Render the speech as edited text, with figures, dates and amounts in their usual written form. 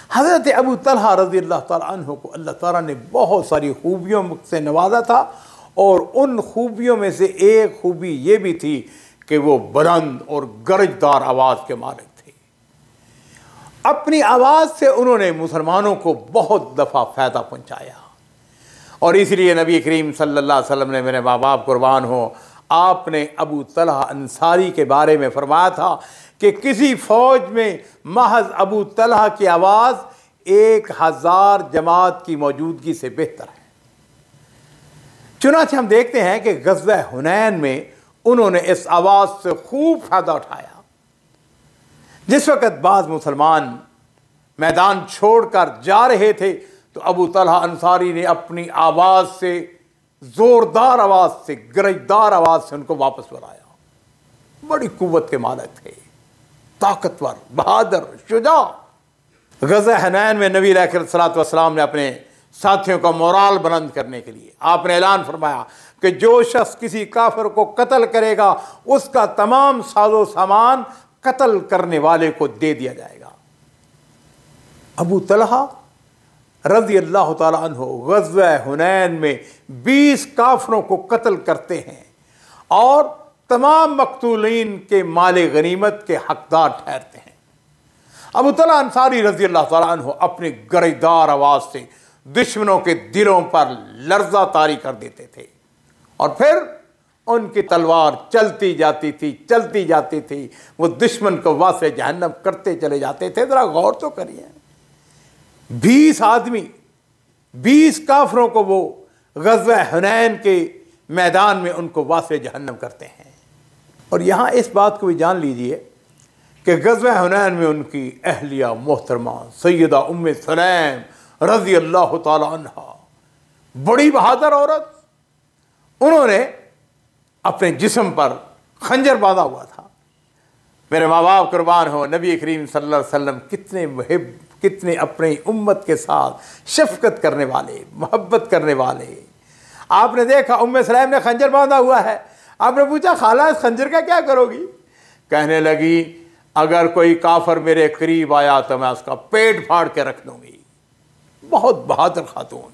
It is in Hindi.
हज़रत अबू तलहा रज़ी अल्लाह ताला अन्हु को अल्लाह ताला ने बहुत सारी खूबियों से नवाजा था, और उन खूबियों में से एक खूबी ये भी थी कि वो बुलंद और गरजदार आवाज़ के मालिक थे। अपनी आवाज़ से उन्होंने मुसलमानों को बहुत दफ़ा फ़ायदा पहुँचाया, और इसलिए नबी करीम सल्लल्लाहु अलैहि वसल्लम ने, मेरे माँ बाप कुर्बान हो, आपने अबू तलहा अंसारी के बारे में फरमाया था कि किसी फ़ौज में महज अबू तलहा की आवाज़ 1000 जमात की मौजूदगी से बेहतर है। चुनांचे हम देखते हैं कि ग़ज़वा हुनैन में उन्होंने इस आवाज़ से खूब फ़ायदा उठाया। जिस वक़्त बाज़ मुसलमान मैदान छोड़कर जा रहे थे तो अबू तलहा अंसारी ने अपनी आवाज़ से, ज़ोरदार आवाज़ से, गरजदार आवाज़ से उनको वापस बुलाया। बड़ी कुव्वत के मालिक थे, ताकतवर, बहादुर, शुजा। ग़ज़वा हुनैन में नबी अलैहिस्सलातु वस्सलाम ने अपने साथियों का मोराल बुलंद करने के लिए आपने ऐलान फरमाया कि जो शख्स किसी काफिर को कत्ल करेगा उसका तमाम साजो सामान कत्ल करने वाले को दे दिया जाएगा। अबू तलहा रज़ी अल्लाह ताला अन्हु ग़ज़वा हुनैन में 20 काफिरों को कत्ल करते हैं और तमाम मक़तूलीन के माले गनीमत के हकदार ठहरते हैं। अबू तलहा अंसारी रज़ी अल्लाह ताला अन्हु अपनी गरजदार आवाज़ से दुश्मनों के दिलों पर लर्ज़ा तारी कर देते थे, और फिर उनकी तलवार चलती जाती थी, वो दुश्मन को वासे जहन्नम करते चले जाते थे। ज़रा गौर तो करिए, 20 आदमी, 20 काफिरों को वो ग़ज़वा हुनैन के मैदान में उनको वासे जहन्नम करते हैं। और यहाँ इस बात को भी जान लीजिए कि ग़ज़वा हुनैन में उनकी अहलिया मोहतरमा सैयदा उम्मे सलैम रज़ी अल्लाह ताला अन्हा, बड़ी बहादुर औरत, उन्होंने अपने जिस्म पर खंजर बांधा हुआ था। मेरे माँ बाप कुर्बान हो, नबी करीम सल्लल्लाहु अलैहि वसल्लम कितने मुहिब, कितने अपनी उम्मत के साथ शफ़क़त करने वाले, मोहब्बत करने वाले। आपने देखा उम्मे सलैम ने खंजर बांधा हुआ है, आपने पूछा खाला इस खंजर का क्या करोगी? कहने लगी अगर कोई काफिर मेरे करीब आया तो मैं उसका पेट फाड़ के रख दूंगी। बहुत बहादुर खातून।